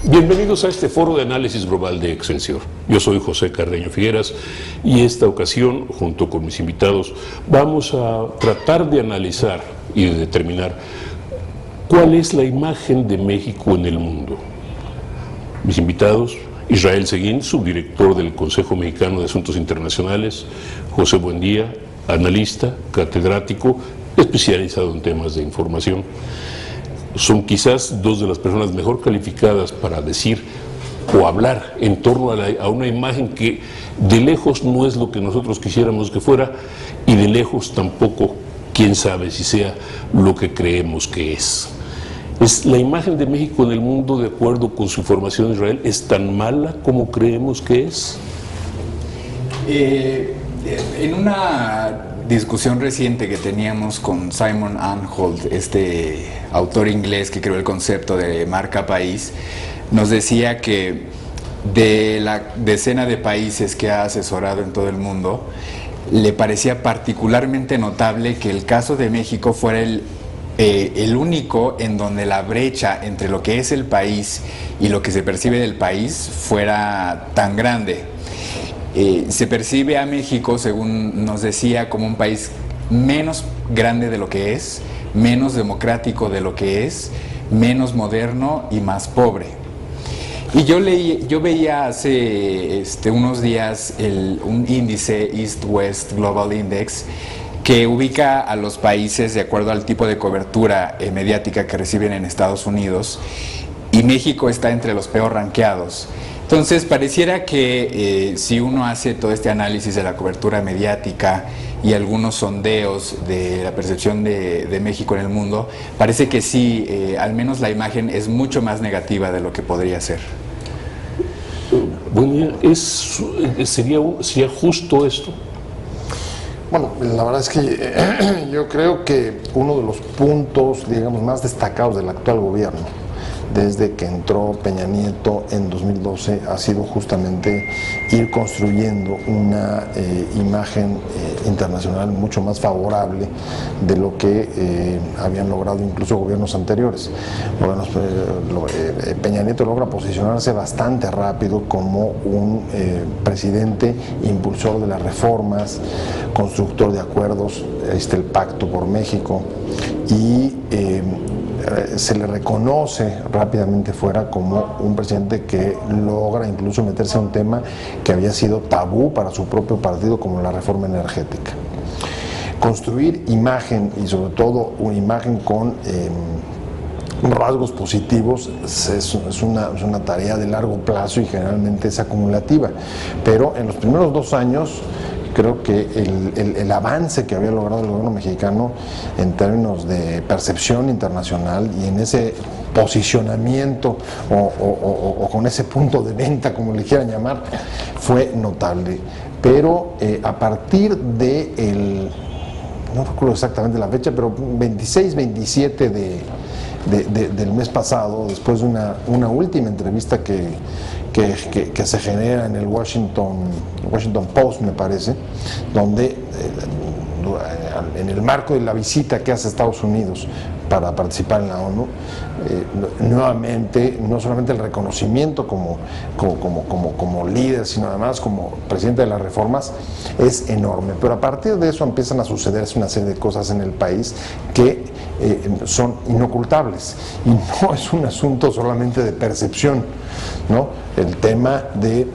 Bienvenidos a este foro de análisis global de Excelsior. Yo soy José Carreño Figueras y esta ocasión, junto con mis invitados, vamos a tratar de analizar y de determinar cuál es la imagen de México en el mundo. Mis invitados: Israel Seguín, subdirector del Consejo Mexicano de Asuntos Internacionales; José Buendía, analista, catedrático, especializado en temas de información. Son quizás dos de las personas mejor calificadas para decir o hablar en torno a una imagen que de lejos no es lo que nosotros quisiéramos que fuera, y de lejos tampoco, quién sabe si sea lo que creemos que es. ¿Es la imagen de México en el mundo, de acuerdo con su formación en Israel, es tan mala como creemos que es? En una discusión reciente que teníamos con Simon Anholt, este autor inglés que creó el concepto de marca país, nos decía que de la decena de países que ha asesorado en todo el mundo, le parecía particularmente notable que el caso de México fuera el único en donde la brecha entre lo que es el país y lo que se percibe del país fuera tan grande. Se percibe a México, según nos decía, como un país menos grande de lo que es, menos democrático de lo que es, menos moderno y más pobre. Y yo veía hace unos días un índice East-West Global Index que ubica a los países de acuerdo al tipo de cobertura mediática que reciben en Estados Unidos, y México está entre los peor rankeados. Entonces pareciera que si uno hace todo este análisis de la cobertura mediática y algunos sondeos de la percepción de México en el mundo, parece que sí, al menos la imagen es mucho más negativa de lo que podría ser. Bueno, ¿sería justo esto? Bueno, la verdad es que yo creo que uno de los puntos, digamos, más destacados del actual gobierno, desde que entró Peña Nieto en 2012, ha sido justamente ir construyendo una imagen internacional mucho más favorable de lo que habían logrado incluso gobiernos anteriores. Peña Nieto logra posicionarse bastante rápido como un presidente impulsor de las reformas, constructor de acuerdos, el Pacto por México, y se le reconoce rápidamente fuera como un presidente que logra incluso meterse a un tema que había sido tabú para su propio partido, como la reforma energética. Construir imagen, y sobre todo una imagen con rasgos positivos, es una tarea de largo plazo y generalmente es acumulativa, pero en los primeros 2 años creo que el avance que había logrado el gobierno mexicano en términos de percepción internacional y en ese posicionamiento o con ese punto de venta, como le quieran llamar, fue notable. Pero a partir de no recuerdo exactamente la fecha, pero 26, 27 del mes pasado, después de una última entrevista que se genera en el Washington Post, me parece, donde en el marco de la visita que hace Estados Unidos para participar en la ONU, nuevamente, no solamente el reconocimiento como líder, sino además como presidente de las reformas, es enorme. Pero a partir de eso empiezan a sucederse una serie de cosas en el país que son inocultables, y no es un asunto solamente de percepción, ¿no? El tema de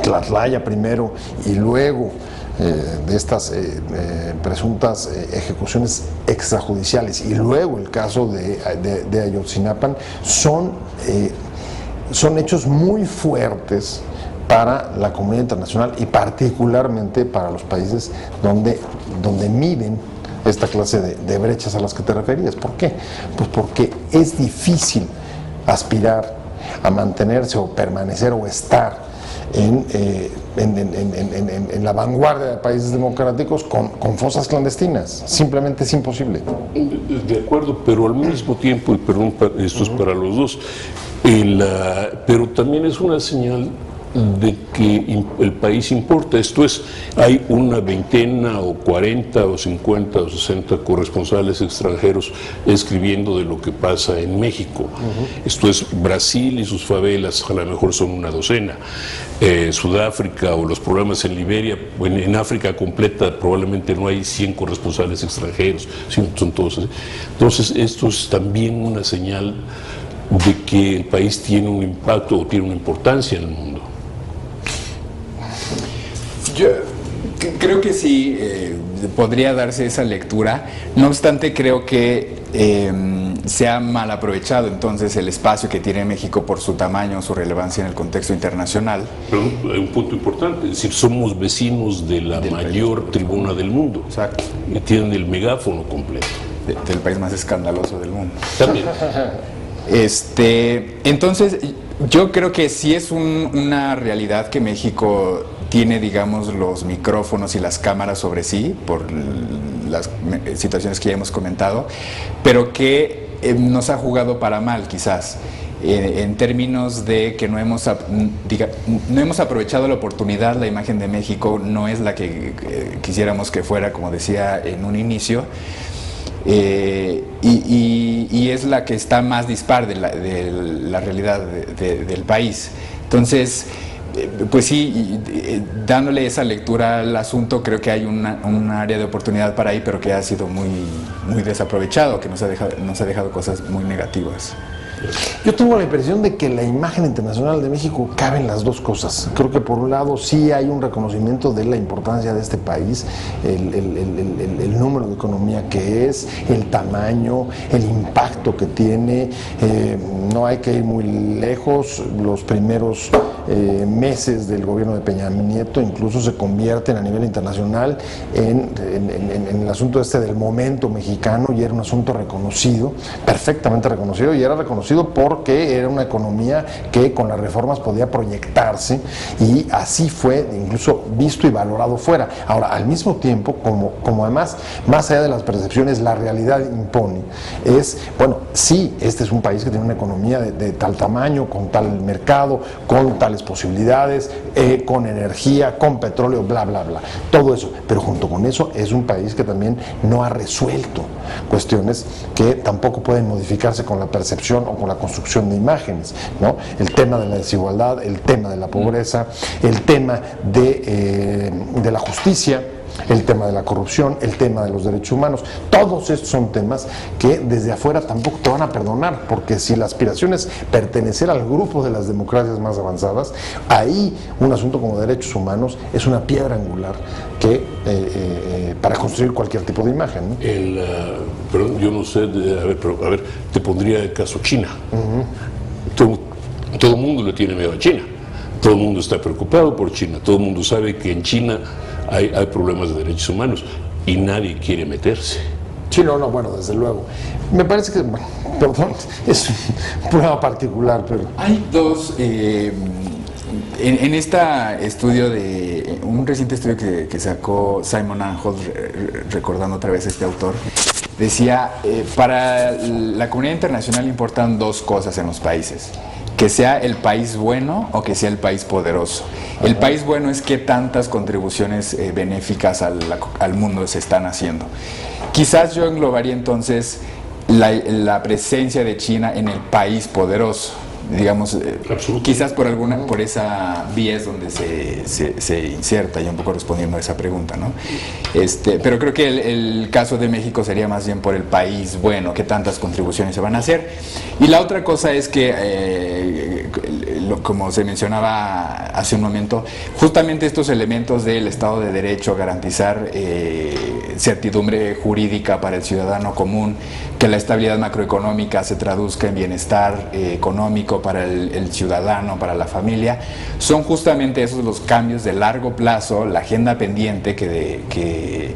Tlatlaya primero y luego de estas presuntas ejecuciones extrajudiciales, y luego el caso de Ayotzinapa, son hechos muy fuertes para la comunidad internacional y particularmente para los países donde miden esta clase de brechas a las que te referías. ¿Por qué? Pues porque es difícil aspirar a mantenerse o permanecer o estar en la vanguardia de países democráticos con fosas clandestinas. Simplemente es imposible. De acuerdo, pero al mismo tiempo, y perdón, esto es para los dos, pero también es una señal de que el país importa. Esto es, hay una veintena o 40 o 50 o 60 corresponsales extranjeros escribiendo de lo que pasa en México. Esto es, Brasil y sus favelas a lo mejor son una docena. Sudáfrica o los problemas en Liberia, en África completa probablemente no hay 100 corresponsales extranjeros, sino son todos así. Entonces esto es también una señal de que el país tiene un impacto o tiene una importancia en el mundo. Yo creo que sí podría darse esa lectura, no obstante creo que se ha mal aprovechado entonces el espacio que tiene México por su tamaño, su relevancia en el contexto internacional. Pero hay un punto importante, es decir, somos vecinos de la mayor tribuna del mundo. Exacto. Y tienen el megáfono completo. Del país más escandaloso del mundo. También. Entonces, yo creo que sí es una realidad que México tiene, digamos, los micrófonos y las cámaras sobre sí, por las situaciones que ya hemos comentado, pero que nos ha jugado para mal, quizás, en términos de que no hemos aprovechado la oportunidad. La imagen de México no es la que quisiéramos que fuera, como decía en un inicio. Y es la que está más dispar de la realidad del país. Entonces, pues sí, dándole esa lectura al asunto, creo que hay un área de oportunidad para ahí, pero que ha sido muy desaprovechado, que nos ha dejado cosas muy negativas. Yo tengo la impresión de que la imagen internacional de México cabe en las dos cosas. Creo que por un lado sí hay un reconocimiento de la importancia de este país, el número de economía que es, el tamaño, el impacto que tiene. No hay que ir muy lejos. Los primeros meses del gobierno de Peña Nieto incluso se convierten a nivel internacional en el asunto del momento mexicano, y era un asunto reconocido, perfectamente reconocido, y era reconocido porque era una economía que con las reformas podía proyectarse, y así fue incluso visto y valorado fuera. Ahora, al mismo tiempo, como además, más allá de las percepciones, la realidad impone, bueno, sí, este es un país que tiene una economía de tal tamaño, con tal mercado, con tales posibilidades, con energía, con petróleo, bla, bla, bla, todo eso, pero junto con eso es un país que también no ha resuelto cuestiones que tampoco pueden modificarse con la percepción o con la construcción de imágenes, ¿no? El tema de la desigualdad, el tema de la pobreza, el tema de la justicia, el tema de la corrupción, el tema de los derechos humanos. Todos estos son temas que desde afuera tampoco te van a perdonar, porque si la aspiración es pertenecer al grupo de las democracias más avanzadas, ahí un asunto como derechos humanos es una piedra angular que para construir cualquier tipo de imagen, ¿no? Perdón, yo no sé, a ver, te pondría el caso China. Todo el mundo le tiene miedo a China. Todo el mundo está preocupado por China. Todo el mundo sabe que en China hay problemas de derechos humanos y nadie quiere meterse. Sí, no, bueno, desde luego. Me parece que, bueno, perdón, es un problema particular, pero... Hay dos... En este estudio un reciente estudio que sacó Simon Anholt, recordando otra vez a este autor, decía, para la comunidad internacional importan dos cosas en los países: que sea el país bueno o que sea el país poderoso. El país bueno es qué tantas contribuciones benéficas al mundo se están haciendo. Quizás yo englobaría entonces la presencia de China en el país poderoso, digamos, quizás por esa vía es donde se inserta, y un poco respondiendo a esa pregunta, ¿no? Pero creo que el caso de México sería más bien por el país bueno, qué tantas contribuciones se van a hacer. Y la otra cosa es que, como se mencionaba hace un momento, justamente estos elementos del Estado de Derecho, garantizar certidumbre jurídica para el ciudadano común, que la estabilidad macroeconómica se traduzca en bienestar económico para el ciudadano, para la familia, son justamente esos los cambios de largo plazo, la agenda pendiente que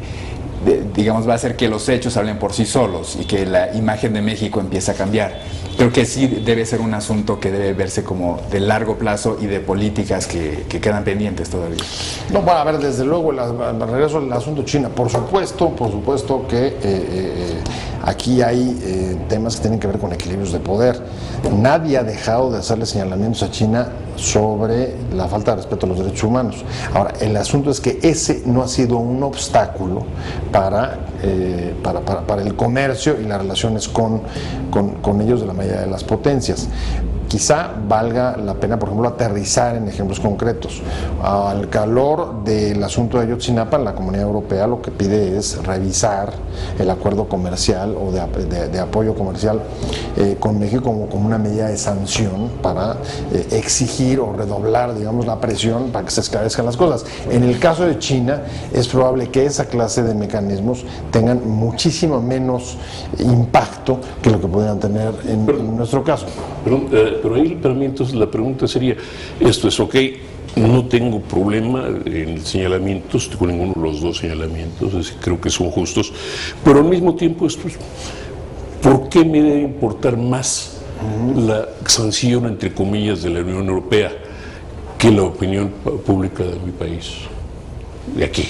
digamos, va a hacer que los hechos hablen por sí solos y que la imagen de México empiece a cambiar. Creo que sí debe ser un asunto que debe verse como de largo plazo y de políticas que quedan pendientes todavía. No, bueno, a ver, desde luego, regreso al asunto China. Por supuesto que Aquí hay temas que tienen que ver con equilibrios de poder. Nadie ha dejado de hacerle señalamientos a China sobre la falta de respeto a los derechos humanos. Ahora, el asunto es que ese no ha sido un obstáculo para el comercio y las relaciones con ellos de la mayoría de las potencias. Quizá valga la pena, por ejemplo, aterrizar en ejemplos concretos. Al calor del asunto de Ayotzinapa, la Comunidad Europea lo que pide es revisar el acuerdo comercial o de apoyo comercial con México como una medida de sanción para exigir o redoblar, digamos, la presión para que se esclarezcan las cosas. En el caso de China, es probable que esa clase de mecanismos tengan muchísimo menos impacto que lo que podrían tener en nuestro caso. Pero ahí para mí entonces la pregunta sería, esto es ok, no tengo problema en señalamientos, con ninguno de los dos señalamientos, es decir, creo que son justos, pero al mismo tiempo esto es, ¿por qué me debe importar más la sanción, entre comillas, de la Unión Europea que la opinión pública de mi país, de aquí?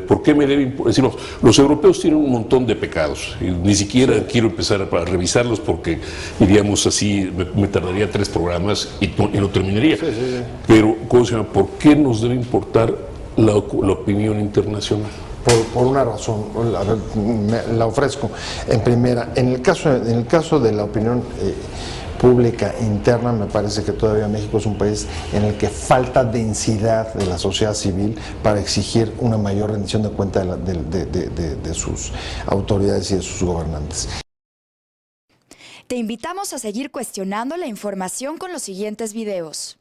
¿Por qué me debe decir, los europeos tienen un montón de pecados, y ni siquiera quiero empezar a revisarlos porque iríamos así, me tardaría 3 programas y no terminaría. Pero, ¿cómo se llama? ¿Por qué nos debe importar la opinión internacional? Por una razón, a ver, la ofrezco. En primera, en el caso de la opinión pública interna, me parece que todavía México es un país en el que falta densidad de la sociedad civil para exigir una mayor rendición de cuenta de sus autoridades y de sus gobernantes. Te invitamos a seguir cuestionando la información con los siguientes videos.